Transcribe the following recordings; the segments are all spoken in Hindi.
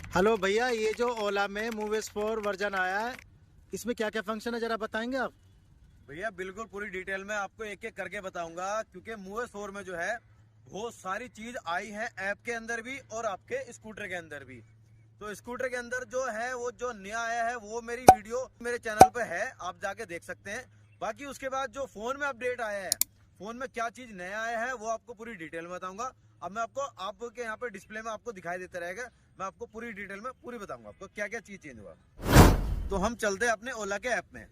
हेलो भैया, ये जो ओला में मूवीज 4 वर्जन आया है, इसमें क्या क्या फंक्शन है, जरा बताएंगे आप? भैया बिल्कुल पूरी डिटेल में आपको एक एक करके बताऊंगा, क्योंकि मूव स्टोर में जो है बहुत सारी चीज आई है ऐप के अंदर भी और आपके स्कूटर के अंदर भी। तो स्कूटर के अंदर जो है वो जो नया आया है वो मेरी वीडियो मेरे चैनल पे है, आप जाके देख सकते हैं। बाकी उसके बाद जो फोन में अपडेट आया है, फोन में क्या चीज नया आया है वो आपको पूरी डिटेल में बताऊंगा। अब मैं आपको आपके यहाँ पे डिस्प्ले में आपको दिखाई देता रहेगा, मैं आपको पूरी डिटेल में पूरी बताऊंगा आपको क्या क्या चीज चेंज हुआ। तो हम चलते हैं अपने ओला के ऐप में।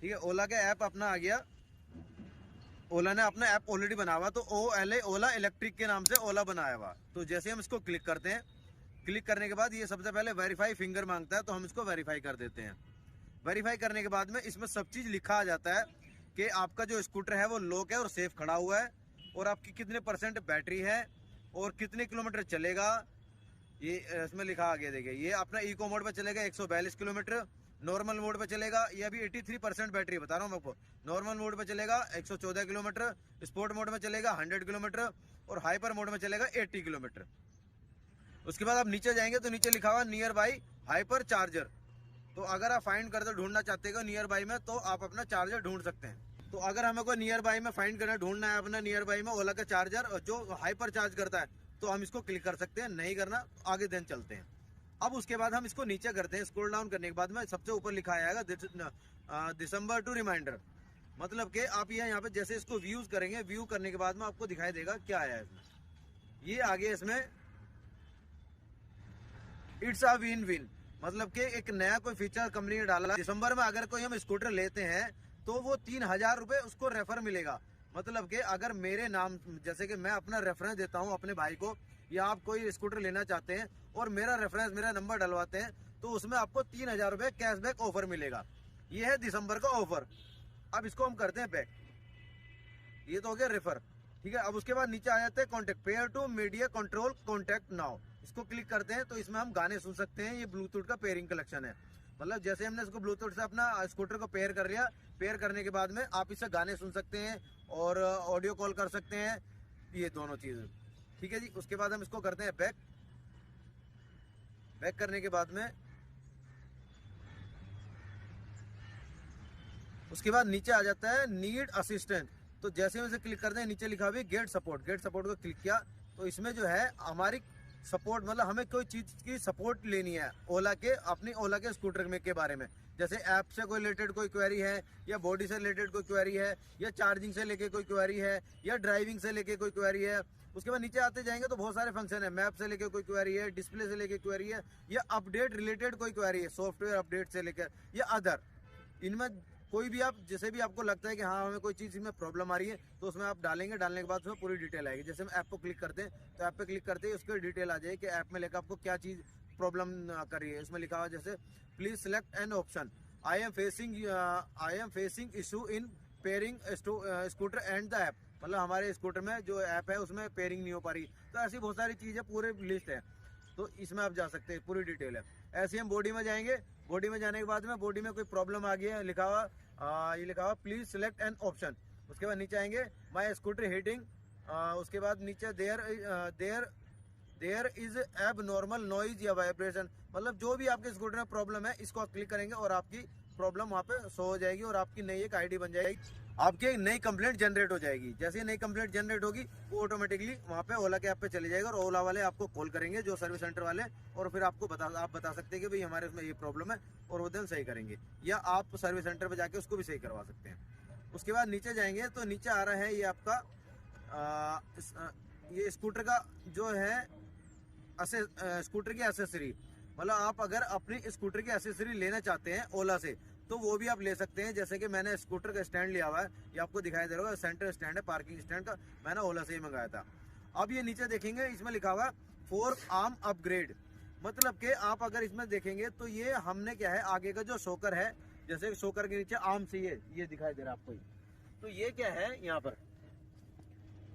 ठीक है, ओला का ऐप अपना आ गया। ओला ने अपना ऐप ऑलरेडी बना हुआ, तो OLA ओला इलेक्ट्रिक के नाम से ओला बनाया हुआ। तो जैसे हम इसको क्लिक करते हैं, क्लिक करने के बाद ये सबसे पहले वेरीफाई फिंगर मांगता है, तो हम इसको वेरीफाई कर देते हैं। वेरीफाई करने के बाद में इसमें सब चीज लिखा आ जाता है कि आपका जो स्कूटर है वो लॉक है और सेफ खड़ा हुआ है, और आपकी कितने % बैटरी है और कितने किलोमीटर चलेगा। ये इसमें लिखा आगे देखिए, ये अपना इको मोड पे चलेगा 142 किलोमीटर, नॉर्मल मोड पे चलेगा, ये अभी 83% बैटरी बता रहा हूँ मैं आपको। नॉर्मल मोड पे चलेगा 114 किलोमीटर, स्पोर्ट मोड में चलेगा 100 किलोमीटर और हाइपर मोड में चलेगा 80 किलोमीटर। उसके बाद आप नीचे जाएंगे तो नीचे लिखा हुआ नियर बाई हाइपर चार्जर। तो अगर आप फाइंड करते ढूंढना चाहते हो नियर बाई में, तो आप अपना चार्जर ढूंढ सकते हैं। तो अगर हमें कोई नियर बाई में फाइंड करना ढूंढना है अपना नियर बाई में ओला का चार्जर जो हाइपर चार्ज करता है, तो हम इसको क्लिक कर सकते हैं। नहीं करना आगे देन चलते हैं। अब उसके बाद हम इसको नीचे करते हैं, स्क्रॉल डाउन करने के बाद में सबसे ऊपर लिखा आएगा दिसंबर टू रिमाइंडर। मतलब कि आप यहाँ पे जैसे इसको व्यूज करेंगे, व्यू करने के बाद में आपको दिखाई देगा क्या आया है इसमें। ये आगे इसमें इट्स अ विन विन, मतलब कि एक नया कोई फीचर कंपनी ने डाला। दिसंबर में अगर कोई हम स्कूटर लेते हैं तो वो 3000 रुपए उसको रेफर मिलेगा। मतलब कि अगर मेरे नाम, जैसे कि मैं अपना रेफरेंस देता हूँ अपने भाई को, या आप कोई स्कूटर लेना चाहते हैं और मेरा रेफरेंस मेरा नंबर डलवाते हैं, तो उसमें आपको 3000 रुपए कैशबैक ऑफर मिलेगा। ये है दिसंबर का ऑफर। अब इसको हम करते हैं बैक। ये तो हो गया रेफर। ठीक है, अब उसके बाद नीचे आ जाते हैं contact, pair to media control contact now. इसको क्लिक करते हैं तो इसमें हम गाने सुन सकते हैं। ये ब्लूटूथ का पेयरिंग कलेक्शन है। मतलब जैसे हमने इसको ब्लूटूथ से अपना स्कूटर को पेयर कर लिया, पेयर करने के बाद में आप इससे गाने सुन सकते हैं और ऑडियो कॉल कर सकते हैं, ये दोनों चीज़। ठीक है जी, उसके बाद हम इसको करते हैं बैक। बैक करने के बाद में उसके बाद नीचे आ जाता है नीड असिस्टेंट। तो जैसे हम इसे क्लिक करते हैं, नीचे लिखा हुआ है गेट सपोर्ट। गेट सपोर्ट को क्लिक किया तो इसमें जो है हमारी सपोर्ट, मतलब हमें कोई चीज की सपोर्ट लेनी है ओला के, अपनी ओला के स्कूटर में के बारे में। जैसे ऐप से कोई रिलेटेड कोई क्वेरी है, या बॉडी से रिलेटेड कोई क्वेरी है, या चार्जिंग से लेके कोई क्वेरी है, या ड्राइविंग से लेके कोई क्वेरी है। उसके बाद नीचे आते जाएंगे तो बहुत सारे फंक्शन है। मैप से लेके कोई क्वेरी है, डिस्प्ले से लेके क्वेरी है, या अपडेट रिलेटेड कोई क्वेरी है, सॉफ्टवेयर अपडेट से लेकर या अदर। इनमें कोई भी आप, जैसे भी आपको लगता है कि हाँ हमें कोई चीज़ में प्रॉब्लम आ रही है, तो उसमें आप डालेंगे। डालने के बाद उसमें पूरी डिटेल आएगी। जैसे हम ऐप को क्लिक करते हैं तो ऐप पे क्लिक करते ही उसकी डिटेल आ जाएगी कि ऐप में लेकर आपको क्या चीज़ प्रॉब्लम कर रही है। इसमें लिखा हुआ जैसे please select an option, I am facing issue in pairing scooter and the app. मतलब हमारे स्कूटर में जो ऐप है उसमें पेयरिंग नहीं हो पा रही। तो ऐसी बहुत सारी चीज़ें पूरे लिस्ट है, तो इसमें आप जा सकते हैं, पूरी डिटेल है। ऐसे हम बॉडी में जाएंगे। बॉडी में जाने के बाद में बॉडी में कोई प्रॉब्लम आ गई है, लिखा हुआ ये लिखा हुआ प्लीज सिलेक्ट एन ऑप्शन। उसके बाद नीचे आएंगे माई स्कूटर हीटिंग। उसके बाद नीचे देयर इज एब नॉर्मल नॉइज या वाइब्रेशन। मतलब जो भी आपके स्कूटर में प्रॉब्लम है, इसको आप क्लिक करेंगे और आपकी प्रॉब्लम वहाँ पे शो हो जाएगी और आपकी नई एक आईडी बन जाएगी। आपकी एक नई कंप्लेंट जनरेट हो जाएगी। जैसे नई कंप्लेंट जनरेट होगी वो ऑटोमेटिकली वहाँ पे ओला के ऐप पे चली जाएगी और ओला वाले आपको कॉल करेंगे, जो सर्विस सेंटर वाले, और फिर आपको आप बता सकते हैं कि भाई हमारे उसमें ये प्रॉब्लम है, और वो दिन सही करेंगे। या आप सर्विस सेंटर पे जाके उसको भी सही करवा सकते हैं। उसके बाद नीचे जाएंगे तो नीचे आ रहा है ये आपका ये स्कूटर का जो है स्कूटर की एसेसरी। मतलब आप अगर अपनी स्कूटर की एसेसरी लेना चाहते हैं ओला से, तो वो भी आप ले सकते हैं। जैसे कि मैंने स्कूटर का स्टैंड लिया हुआ है, ये आपको दिखाई दे रहा होगा, सेंटर स्टैंड है पार्किंग स्टैंड का, मैंने ओला से ही मंगाया था। अब ये नीचे देखेंगे इसमें लिखा हुआ 4 आर्म अपग्रेड। मतलब कि आप अगर इसमें देखेंगे तो ये हमने क्या है, आगे का जो शोकर है, जैसे शोकर के नीचे आर्म से ये दिखाई दे रहा है आपको। तो ये क्या है, यहाँ पर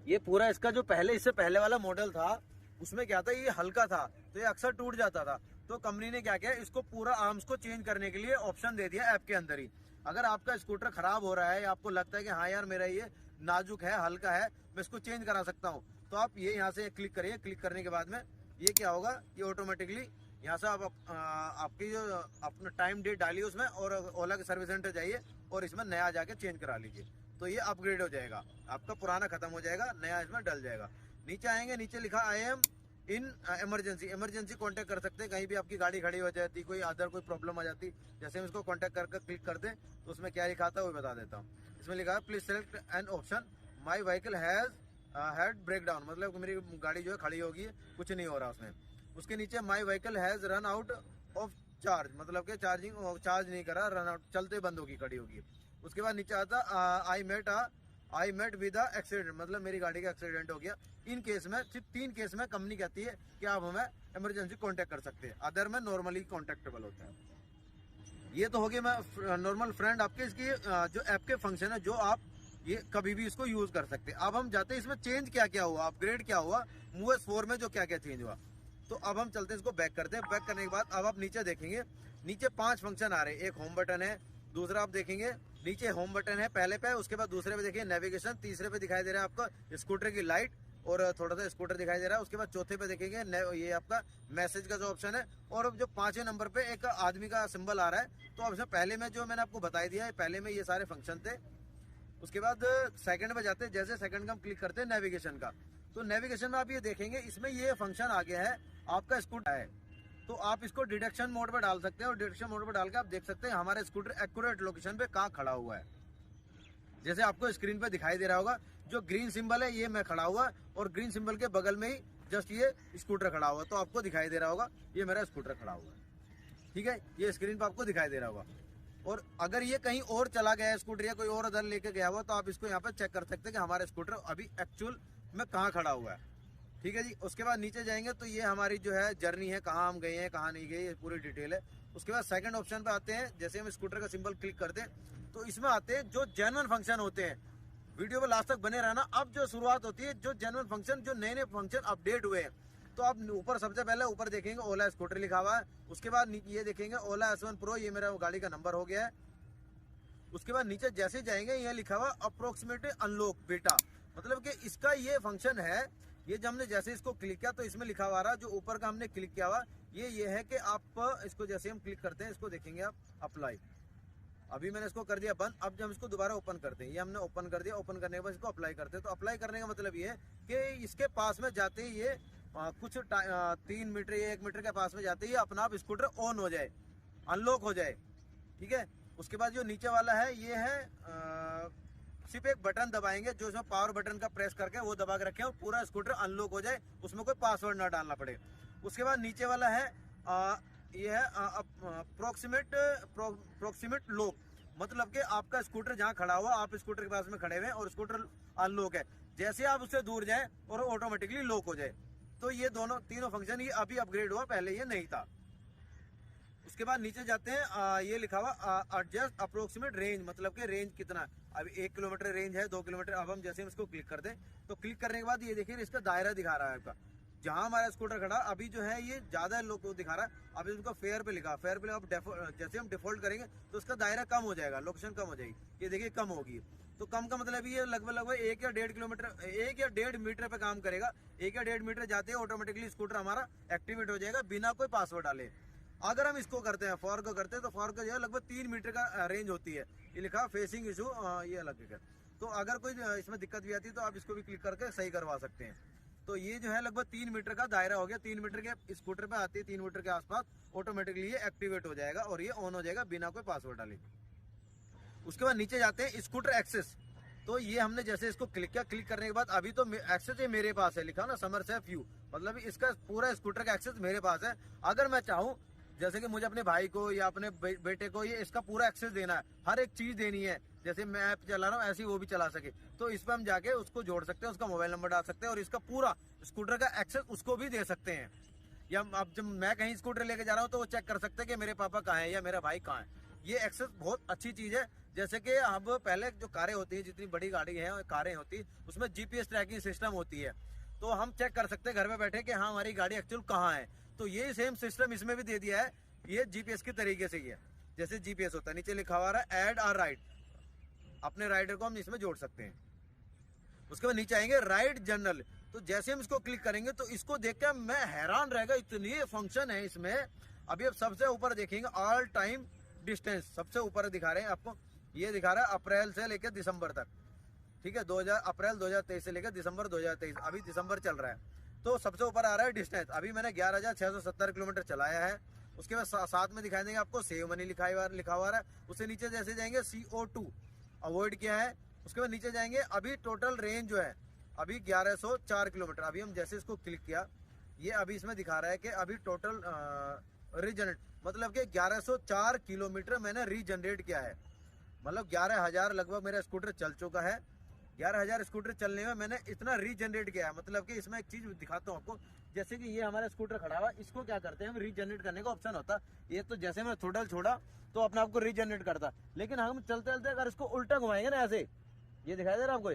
ये पूरा इसका जो पहले, इससे पहले वाला मॉडल था उसमें क्या था, ये हल्का था तो ये अक्सर टूट जाता था। तो कंपनी ने क्या किया, इसको पूरा आर्म्स को चेंज करने के लिए ऑप्शन दे दिया ऐप के अंदर ही। अगर आपका स्कूटर खराब हो रहा है या आपको लगता है कि हाँ यार मेरा ये नाजुक है, हल्का है, मैं इसको चेंज करा सकता हूँ, तो आप ये यहाँ से क्लिक करिए। क्लिक करने के बाद में ये क्या होगा, ये ऑटोमेटिकली यहाँ से आप आपकी जो अपना टाइम डेट डालिए उसमें और ओला के सर्विस सेंटर जाइए और इसमें नया जाके चेंज करा लीजिए, तो ये अपग्रेड हो जाएगा, आपका पुराना खत्म हो जाएगा, नया इसमें डल जाएगा। नीचे आएंगे, नीचे लिखा I am in emergency contact कर सकते हैं, कहीं भी आपकी गाड़ी खड़ी हो जाती, कोई अदर कोई प्रॉब्लम आ जाती, जैसे हम इसको कांटेक्ट करके क्लिक कर दें तो उसमें क्या लिखा था वो बता देता हूँ। इसमें लिखा है please select an option my vehicle has had break down, मतलब मेरी गाड़ी जो है खड़ी होगी, कुछ नहीं हो रहा उसमें। उसके नीचे माई vehicle has run out of charge, मतलब कि चार्ज नहीं करा, रन आउट चलते बंद होगी, खड़ी होगी। उसके बाद नीचे आता आई मेट विद एक्सीडेंट, मतलब मेरी गाड़ी का एक्सीडेंट हो गया। इन केस में सिर्फ 3 केस में कंपनी कहती है कि आप हमें इमरजेंसी कांटेक्ट कर सकते हैं, अदर में नॉर्मली कांटेक्टेबल होता है। ये तो हो गया मैं नॉर्मल फ्रेंड आपके इसकी जो ऐप के फंक्शन है जो आप ये कभी भी इसको यूज कर सकते हैं। अब हम जाते हैं इसमें चेंज क्या क्या हुआ, अपग्रेड क्या हुआ MOVES 4 में, जो क्या क्या चेंज हुआ। तो अब हम चलते हैं इसको बैक करते हैं। बैक करने के बाद अब आप नीचे देखेंगे, नीचे 5 फंक्शन आ रहे हैं। एक होम बटन है, दूसरा आप देखेंगे नीचे होम बटन है पहले पे, उसके बाद दूसरे पे देखिए नेविगेशन, तीसरे पे दिखाई दे रहा है आपका स्कूटर की लाइट और थोड़ा सा स्कूटर दिखाई दे रहा है। उसके बाद चौथे पे देखेंगे ये आपका मैसेज का जो ऑप्शन है, और जो 5वें नंबर पे एक आदमी का सिंबल आ रहा है। तो अब इसमें पहले में जो मैंने आपको बताई दिया है, पहले में ये सारे फंक्शन थे। उसके बाद सेकंड में जाते हैं, जैसे सेकंड का हम क्लिक करते हैं नेविगेशन का, तो नेविगेशन में आप ये देखेंगे इसमें ये फंक्शन आ गया है आपका स्कूटर है, तो आप इसको डिटेक्शन मोड पे डाल सकते हैं और डिटेक्शन मोड पे डाल के आप देख सकते हैं हमारा स्कूटर एक्यूरेट लोकेशन पे कहाँ खड़ा हुआ है। जैसे आपको स्क्रीन पे दिखाई दे रहा होगा जो ग्रीन सिंबल है, ये मैं खड़ा हुआ और ग्रीन सिंबल के बगल में ही जस्ट ये स्कूटर खड़ा हुआ, तो आपको दिखाई दे रहा होगा ये मेरा स्कूटर खड़ा हुआ है। ठीक है, ये स्क्रीन पे आपको दिखाई दे रहा होगा। और अगर ये कहीं और चला गया है स्कूटर या कोई और उधर लेके गया हुआ, तो आप इसको यहाँ पे चेक कर सकते हैं कि हमारा स्कूटर अभी एक्चुअल में कहाँ खड़ा हुआ है। ठीक है जी। उसके बाद नीचे जाएंगे तो ये हमारी जो है जर्नी है, कहाँ हम गए हैं कहाँ नहीं गए, ये पूरी डिटेल है। उसके बाद सेकंड ऑप्शन पे आते हैं, जैसे हम स्कूटर का सिंबल क्लिक करते हैं तो इसमें आते हैं जो जेन्युइन फंक्शन होते हैं। वीडियो में लास्ट तक बने रहना। अब जो शुरुआत होती है जो जेन्युइन फंक्शन, जो नए नए फंक्शन अपडेट हुए हैं, तो आप ऊपर सबसे पहले ऊपर देखेंगे ओला स्कूटर लिखा हुआ है। उसके बाद ये देखेंगे ओला S1 प्रो, ये मेरा गाड़ी का नंबर हो गया है। उसके बाद नीचे जैसे जाएंगे यहाँ लिखा हुआ अप्रोक्सीमेट अनलॉक बेटा, मतलब कि इसका ये फंक्शन है। ये जब हमने जैसे इसको क्लिक किया तो इसमें लिखा हुआ रहा, जो ऊपर का हमने क्लिक किया हुआ ये है कि आप इसको जैसे हम क्लिक करते हैं, इसको देखेंगे आप अप्लाई, अभी मैंने इसको कर दिया बंद। अब जब हम इसको दोबारा ओपन करते हैं, ये हमने ओपन कर दिया, ओपन करने के बाद इसको अप्लाई करते हैं। तो अप्लाई करने का मतलब ये है कि इसके पास में जाते ही ये कुछ 3 मीटर या 1 मीटर के पास में जाते ही अपना आप स्कूटर ऑन हो जाए, अनलॉक हो जाए। ठीक है। उसके बाद जो नीचे वाला है ये है सिर्फ एक बटन दबाएंगे, जो इसमें पावर बटन का प्रेस करके वो दबा के रखें और पूरा स्कूटर अनलॉक हो जाए, उसमें कोई पासवर्ड ना डालना पड़े। उसके बाद नीचे वाला है ये है प्रोक्सीमेट लॉक, मतलब कि आपका स्कूटर जहां खड़ा हुआ, आप स्कूटर के पास में खड़े हुए हैं और स्कूटर अनलॉक है, जैसे आप उससे दूर जाएं और ऑटोमेटिकली लॉक हो जाए। तो ये तीनों फंक्शन ये अभी अपग्रेड हुआ, पहले ये नहीं था। उसके बाद नीचे जाते हैं, ये लिखा हुआ एडजस्ट अप्रोक्सीमेट रेंज, मतलब कि रेंज कितना, अभी 1 किलोमीटर रेंज है, 2 किलोमीटर। अब हम जैसे हम इसको क्लिक कर दें तो क्लिक करने के बाद ये देखिए इसका दायरा दिखा रहा है आपका, जहां हमारा स्कूटर खड़ा अभी जो है ये ज्यादा लोग को दिखा रहा है। अभी उसको फेयर पे लिखा, फेयर पे जैसे हम डिफॉल्ट करेंगे तो उसका दायरा कम हो जाएगा, लोकेशन कम हो जाएगी, ये देखिए कम होगी। तो कम का मतलब ये लगभग 1 या 1.5 किलोमीटर, 1 या 1.5 मीटर पे काम करेगा। 1 या 1.5 मीटर जाते हैं ऑटोमेटिकली स्कूटर हमारा एक्टिवेट हो जाएगा बिना कोई पासवर्ड डाले। अगर हम इसको करते हैं, फॉर को करते हैं, तो फॉर का जो है लगभग 3 मीटर का रेंज होती है। ये लिखा फेसिंग इशू, ये अलग है। तो अगर कोई इसमें दिक्कत भी आती है तो आप इसको भी क्लिक करके सही करवा सकते हैं। तो ये जो है लगभग 3 मीटर का दायरा हो गया। 3 मीटर के स्कूटर पे आती है, 3 मीटर के आसपास ऑटोमेटिकली ये एक्टिवेट हो जाएगा और ये ऑन हो जाएगा बिना कोई पासवर्ड डाले। उसके बाद नीचे जाते हैं स्कूटर एक्सेस, तो ये हमने जैसे इसको क्लिक किया, क्लिक करने के बाद अभी तो एक्सेस ये मेरे पास है, लिखा ना समर सेफ यू, मतलब इसका पूरा स्कूटर का एक्सेस मेरे पास है। अगर मैं चाहूँ जैसे कि मुझे अपने भाई को या अपने बेटे को ये इसका पूरा एक्सेस देना है, हर एक चीज देनी है, जैसे मैं ऐप चला रहा हूँ ऐसे ही वो भी चला सके, तो इस पर हम जाके उसको जोड़ सकते हैं, उसका मोबाइल नंबर डाल सकते हैं और इसका पूरा स्कूटर का एक्सेस उसको भी दे सकते हैं। या अब जब मैं कहीं स्कूटर लेके जा रहा हूँ तो वो चेक कर सकते हैं कि मेरे पापा कहाँ है या मेरा भाई कहाँ है। ये एक्सेस बहुत अच्छी चीज है। जैसे कि अब पहले जो कारें होती है, जितनी बड़ी गाड़ी है कारें होती, उसमें GPS ट्रैकिंग सिस्टम होती है, तो हम चेक कर सकते हैं घर में बैठे कि हाँ हमारी गाड़ी एक्चुअल कहाँ है। तो ये सेम सिस्टम इसमें भी दे दिया है, ये GPS के तरीके से ही है। जैसे GPS होता है, नीचे लिखा हुआ है ऐड और राइड, अपने राइडर को हम इसमें जोड़ सकते हैं। उसके बाद नीचे आएंगे राइड जर्नल, तो जैसे हम इसको क्लिक करेंगे तो इसको देख के मैं हैरान रहेगा, इतनी फंक्शन है इसमें। अभी आप सबसे ऊपर देखेंगे ऑल टाइम डिस्टेंस, सबसे ऊपर दिखा रहे हैं आपको, ये दिखा रहा है अप्रैल से लेकर दिसंबर तक, ठीक है, अप्रैल 2023 से लेकर दिसंबर 2023, अभी दिसंबर चल रहा है। तो सबसे ऊपर आ रहा है डिस्टेंस, अभी मैंने 11,670 किलोमीटर चलाया है। उसके बाद साथ में दिखाई देंगे आपको सेव मनी लिखा हुआ है। उससे नीचे जैसे जाएंगे CO2 अवॉइड किया है। उसके बाद नीचे जाएंगे, अभी टोटल रेंज जो है अभी 1104 किलोमीटर। अभी हम जैसे इसको क्लिक किया, ये अभी इसमें दिखा रहा है कि अभी टोटल रीजनरेट, मतलब कि 1104 किलोमीटर मैंने रीजनरेट किया है। मतलब 11,000 लगभग मेरा स्कूटर चल चुका है। 11,000 स्कूटर चलने में मैंने इतना रीजनरेट किया है। मतलब कि इसमें एक चीज दिखाता हूँ आपको, जैसे कि ये हमारा स्कूटर खड़ा हुआ, इसको क्या करते हैं हम, रीजनरेट करने का ऑप्शन होता। ये तो जैसे मैं थोड़ा छोड़ा तो अपने आप को रीजनरेट करता, लेकिन हम चलते चलते अगर इसको उल्टा घुमाएंगे ना, ऐसे ये दिखाई दे रहा है आपको,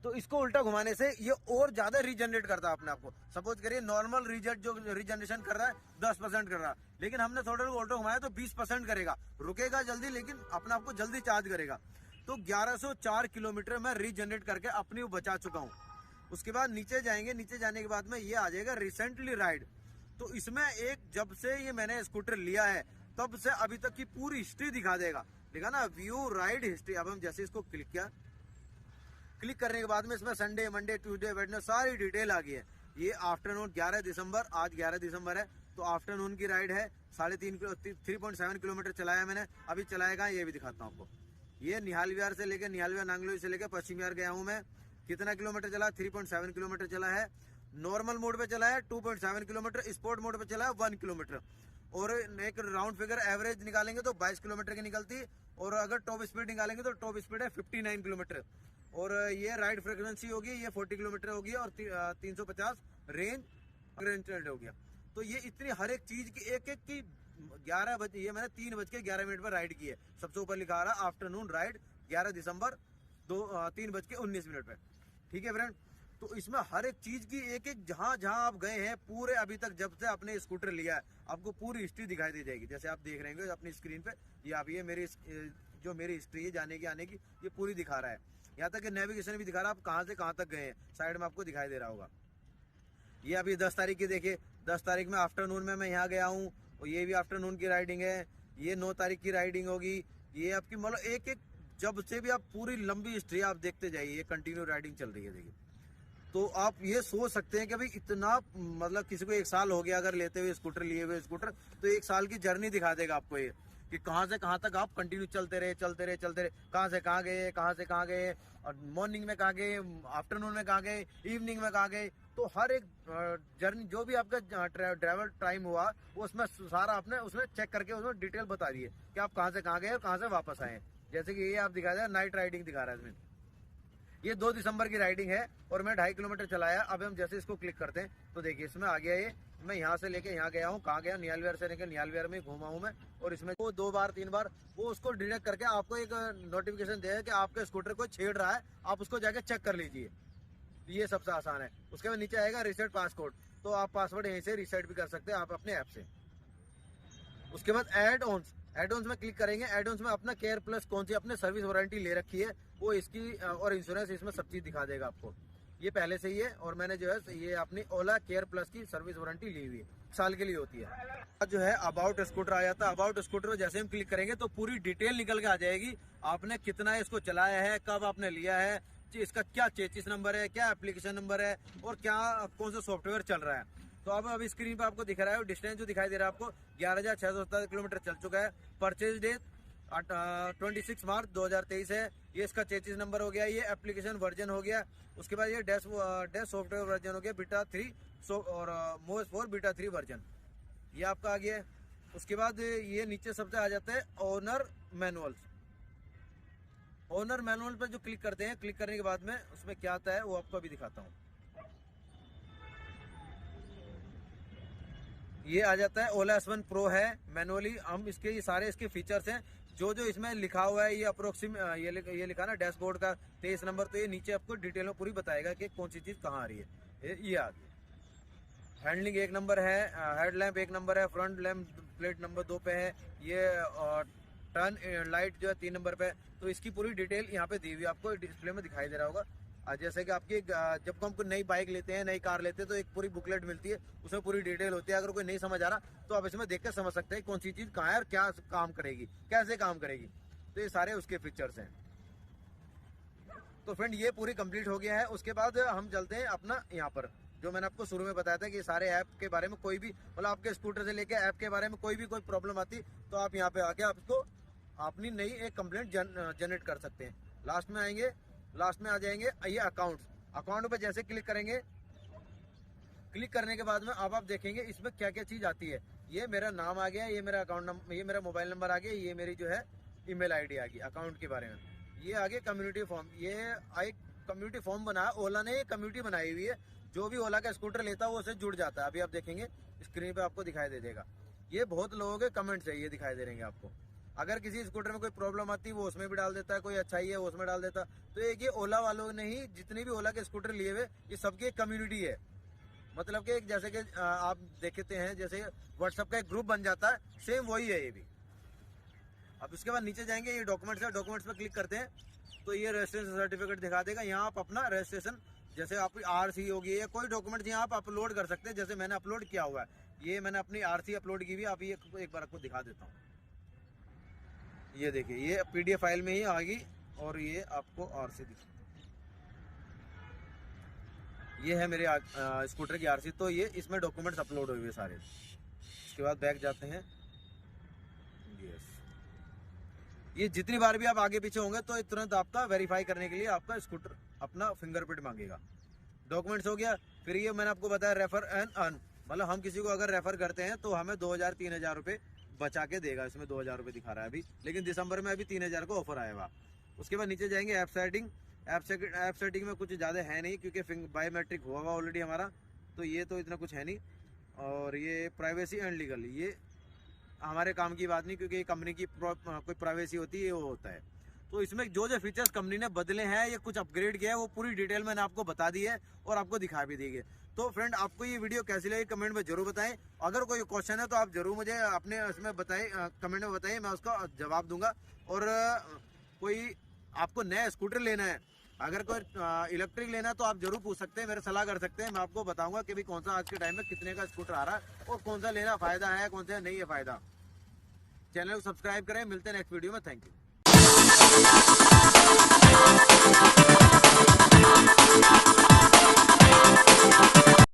तो इसको उल्टा घुमाने से ये और ज्यादा रीजनरेट करता है अपने आप को। सपोज करिए नॉर्मल जो रीजनरेशन कर रहा है 10% कर रहा है, लेकिन हमने थोड़ा उल्टा घुमाया तो 20% करेगा, रुकेगा जल्दी लेकिन अपने आप को जल्दी चार्ज करेगा। तो 1104 किलोमीटर मैं रीजनरेट करके अपनी बचा चुका हूँ। उसके बाद नीचे जाएंगे, नीचे जाने के बाद में ये आ जाएगा रिसेंटली राइड। तो इसमें एक जब से ये मैंने स्कूटर लिया है तब से अभी तक की पूरी हिस्ट्री दिखा देगा, देखा ना, व्यू राइड हिस्ट्री। अब हम जैसे इसको क्लिक किया, क्लिक करने के बाद में इसमें संडे, मंडे, ट्यूसडे, वेडनेसडे सारी डिटेल आ गई है। ये आफ्टरनून 11 दिसंबर, आज 11 दिसंबर है, तो आफ्टरनून की राइड है। 3.7 किलोमीटर चलाया मैंने, अभी चलाएगा ये भी दिखाता हूँ आपको। ये निहाल विहार से लेकर, निहाल विहार नांगलोई से लेकर पश्चिम विहार गया हूँ मैं। कितना किलोमीटर चला, 3.7 किलोमीटर चला है। नॉर्मल मोड पे चला है 2.7 किलोमीटर, स्पोर्ट मोड पे चला है 1 किलोमीटर। और एक राउंड फिगर एवरेज निकालेंगे तो 22 किलोमीटर की निकलती, और अगर टॉप स्पीड निकालेंगे तो टॉप स्पीड है 59 किलोमीटर। और ये राइड फ्रीक्वेंसी होगी, ये 40 किलोमीटर होगी, और 350 रेंज हो गया। तो ये इतनी हर एक चीज की एक की 11 बजे, ये मैंने 3:11 पर राइड की है। सबसे ऊपर लिखा आ रहा आफ्टरनून राइड 11 दिसंबर 3:19 पे, ठीक है फ्रेंड। तो इसमें हर एक चीज की एक जहां जहां आप गए हैं पूरे अभी तक, जब से आपने स्कूटर लिया है, आपको पूरी हिस्ट्री दिखाई दे जाएगी। जैसे आप देख रहे हैं अपनी स्क्रीन पे, ये आप ये मेरी जो मेरी हिस्ट्री है जाने की आने की, ये पूरी दिखा रहा है। यहाँ तक कि नेविगेशन भी दिखा रहा है, आप कहाँ से कहाँ तक गए हैं, साइड में आपको दिखाई दे रहा होगा। ये अभी 10 तारीख की देखिए, 10 तारीख में आफ्टरनून में मैं यहाँ गया हूँ, और ये भी आफ्टरनून की राइडिंग है। ये 9 तारीख की राइडिंग होगी। ये आपकी मतलब एक जब से भी आप पूरी लंबी हिस्ट्री आप देखते जाइए, ये कंटिन्यू राइडिंग चल रही है देखिए। तो आप ये सोच सकते हैं कि भाई इतना, मतलब किसी को 1 साल हो गया अगर लेते हुए स्कूटर, लिए हुए स्कूटर, तो 1 साल की जर्नी दिखा देगा आपको ये, कि कहाँ से कहाँ तक आप कंटिन्यू चलते रहे, कहाँ से कहाँ गए, कहाँ से कहाँ गए, और मॉर्निंग में कहाँ गए, आफ्टरनून में कहाँ गए, इवनिंग में कहाँ गए। तो हर एक जर्नी जो भी आपका ट्रैवल टाइम हुआ, वो उसमें सारा आपने उसमें चेक करके उसमें डिटेल बता दी है कि आप कहाँ से कहाँ गए और कहाँ से वापस आए। जैसे कि ये आप दिखा रहे हैं, नाइट राइडिंग दिखा रहा है इसमें। ये 2 दिसंबर की राइडिंग है, और मैं 2.5 किलोमीटर चलाया। अब हम जैसे इसको क्लिक करते हैं तो देखिए इसमें आ गया ये, मैं यहाँ से लेके यहाँ गया हूँ, कहाँ गया, निहाल विहार से लेकर निहाल विहार में घूमा हूँ मैं। और इसमें वो 2 बार 3 बार वो उसको डिटेक्ट करके आपको एक नोटिफिकेशन देगा कि आपके स्कूटर को छेड़ रहा है, आप उसको जाके चेक कर लीजिए। ये सबसे आसान है। उसके बाद नीचे आएगा रीसेट पासवर्ड, तो आप पासवर्ड यहीं से रीसेट भी कर सकते हैं आप अपने ऐप से। उसके बाद एड ऑन्स में क्लिक करेंगे। एड ऑन्स में अपना केयर प्लस कौन सी अपने सर्विस वारंटी ले रखी है वो, इसकी और इंश्योरेंस, इसमें सब चीज दिखा देगा आपको। ये पहले से ही है, और मैंने जो है ये अपनी ओला केयर प्लस की सर्विस वारंटी ली हुई है, 1 साल के लिए होती है। जो है अबाउट स्कूटर आ जाता है। अबाउट स्कूटर में जैसे हम क्लिक करेंगे तो पूरी डिटेल निकल के आ जाएगी, आपने कितना इसको चलाया है, कब आपने लिया है, इसका क्या चेसिस नंबर है, क्या एप्लीकेशन नंबर है, और क्या कौन सा सॉफ्टवेयर चल रहा है। तो अब अभी स्क्रीन पे आपको दिख रहा है डिस्टेंस जो दिखाई दे रहा है आपको, 11,670 किलोमीटर चल चुका है। परचेज डेट 26 मार्च 2023 है। ये इसका चेसिस नंबर हो गया, ये एप्लीकेशन वर्जन हो गया। उसके बाद ये डैश सॉफ्टवेयर वर्जन हो गया बीटा 3 और मोस 4 बीटा 3 वर्जन, ये आपका आ गया है। उसके बाद ये नीचे सबसे आ जाता है ओनर मैनुअल। ओनर मैनुअल पर जो क्लिक करते हैं, क्लिक करने के बाद में उसमें क्या आता है वो आपको अभी दिखाता हूँ। ये आ जाता है ओला S1 प्रो है मैनुअली। हम इसके ये सारे इसके फीचर्स हैं जो इसमें लिखा हुआ है। ये अप्रोक्सीम ये लिखा ना डैशबोर्ड का 23 नंबर, तो ये नीचे आपको डिटेल में पूरी बताएगा कि कौन सी चीज कहाँ आ रही है। ये आ गई। हैंडलिंग 1 नंबर है, हेडलैम्प 1 नंबर है, फ्रंट लैम्प प्लेट नंबर 2 पे है, ये टर्न लाइट जो है 3 नंबर पे है। तो इसकी पूरी डिटेल यहाँ पे दी हुई आपको डिस्प्ले में दिखाई दे रहा होगा। जैसे कि आपकी जब हम कोई नई बाइक लेते हैं, नई कार लेते हैं, तो एक पूरी बुकलेट मिलती है, उसमें पूरी डिटेल होती है। अगर कोई नहीं समझ आ रहा तो आप इसमें देख कर समझ सकते हैं कौन सी चीज कहाँ है और क्या काम करेगी, कैसे काम करेगी। तो ये सारे उसके फीचर्स हैं। तो फ्रेंड ये पूरी कंप्लीट हो गया है। उसके बाद हम चलते हैं अपना यहाँ पर, जो मैंने आपको शुरू में बताया था कि सारे ऐप के बारे में कोई भी, मतलब आपके स्कूटर से लेके ऐप के बारे में कोई भी कोई प्रॉब्लम आती तो आप यहाँ पे आके आपको अपनी नई एक कंप्लेंट जनरेट कर सकते हैं। लास्ट में आएंगे, लास्ट में आ जाएंगे ये अकाउंट पे जैसे क्लिक करेंगे, क्लिक करने के बाद में अब आप देखेंगे इसमें क्या क्या चीज आती है। ये मेरा नाम आ गया, ये मेरा अकाउंट नंबर, ये मेरा मोबाइल नंबर आ गया, ये मेरी जो है ईमेल आईडी आ गई अकाउंट के बारे में। ये आगे कम्युनिटी फॉर्म, ये एक कम्युनिटी फॉर्म बना, ओला ने कम्युनिटी बनाई हुई है। जो भी ओला का स्कूटर लेता है वो उससे जुड़ जाता है। अभी आप देखेंगे स्क्रीन पे आपको दिखाई दे देगा। ये बहुत लोगों के कमेंट्स है, ये दिखाई दे रहेंगे आपको। अगर किसी स्कूटर में कोई प्रॉब्लम आती है वो उसमें भी डाल देता है, कोई अच्छाई है वो उसमें डाल देता है। तो एक ये ओला वालों ने ही जितने भी ओला के स्कूटर लिए हुए, ये सबकी एक कम्युनिटी है। मतलब कि जैसे कि आप देखते हैं जैसे व्हाट्सएप का एक ग्रुप बन जाता है, सेम वही है ये भी। अब इसके बाद नीचे जाएंगे, ये डॉक्यूमेंट्स है, डॉक्यूमेंट्स पे क्लिक करते हैं तो ये रजिस्ट्रेशन सर्टिफिकेट दिखा देगा। यहाँ आप अपना रजिस्ट्रेशन, जैसे आप आरसी होगी या कोई डॉक्यूमेंट यहाँ आप अपलोड कर सकते हैं। जैसे मैंने अपलोड किया हुआ है, ये मैंने अपनी आरसी अपलोड की हुई है। आप ये एक बार आपको दिखा देता हूँ। ये देखिए ये पीडीएफ फाइल में ही आ गई और ये आपको आरसी दिखा, ये है मेरे स्कूटर की आरसी। तो ये इसमें डॉक्यूमेंट्स अपलोड हुए हुए सारे। इसके बाद बैक जाते हैं। यस, ये जितनी बार भी आप आगे पीछे होंगे तो तुरंत आपका वेरीफाई करने के लिए आपका स्कूटर अपना फिंगरप्रिंट मांगेगा। डॉक्यूमेंट्स हो गया। फिर ये मैंने आपको बताया रेफर एंड अर्न, मतलब हम किसी को अगर रेफर करते हैं तो हमें 2000-3000 रुपये बचा के देगा। इसमें 2000 रुपये दिखा रहा है अभी, लेकिन दिसंबर में अभी 3000 का ऑफर आएगा। उसके बाद नीचे जाएंगे ऐप सेटिंग। ऐप सेटिंग में कुछ ज़्यादा है नहीं क्योंकि बायोमेट्रिक हुआ हुआ ऑलरेडी हमारा, तो ये तो इतना कुछ है नहीं। और ये प्राइवेसी एंड लीगल, ये हमारे काम की बात नहीं क्योंकि कंपनी की कोई प्राइवेसी होती है वो होता है। तो इसमें जो जो फीचर्स कंपनी ने बदले हैं, ये कुछ अपग्रेड किया है, वो पूरी डिटेल मैंने आपको बता दी है और आपको दिखा भी दी है। तो फ्रेंड आपको ये वीडियो कैसी लगी कमेंट में जरूर बताएं। अगर कोई क्वेश्चन है तो आप जरूर मुझे अपने इसमें बताएं, कमेंट में बताइए, मैं उसका जवाब दूंगा। और कोई आपको नया स्कूटर लेना है, अगर कोई इलेक्ट्रिक लेना है तो आप जरूर पूछ सकते हैं, मेरे सलाह कर सकते हैं। मैं आपको बताऊंगा कि भी कौन सा आज के टाइम में कितने का स्कूटर आ रहा है और कौन सा लेना फायदा है, कौन सा नहीं है फायदा। चैनल को सब्सक्राइब करें। मिलते हैं नेक्स्ट वीडियो में। Thank you.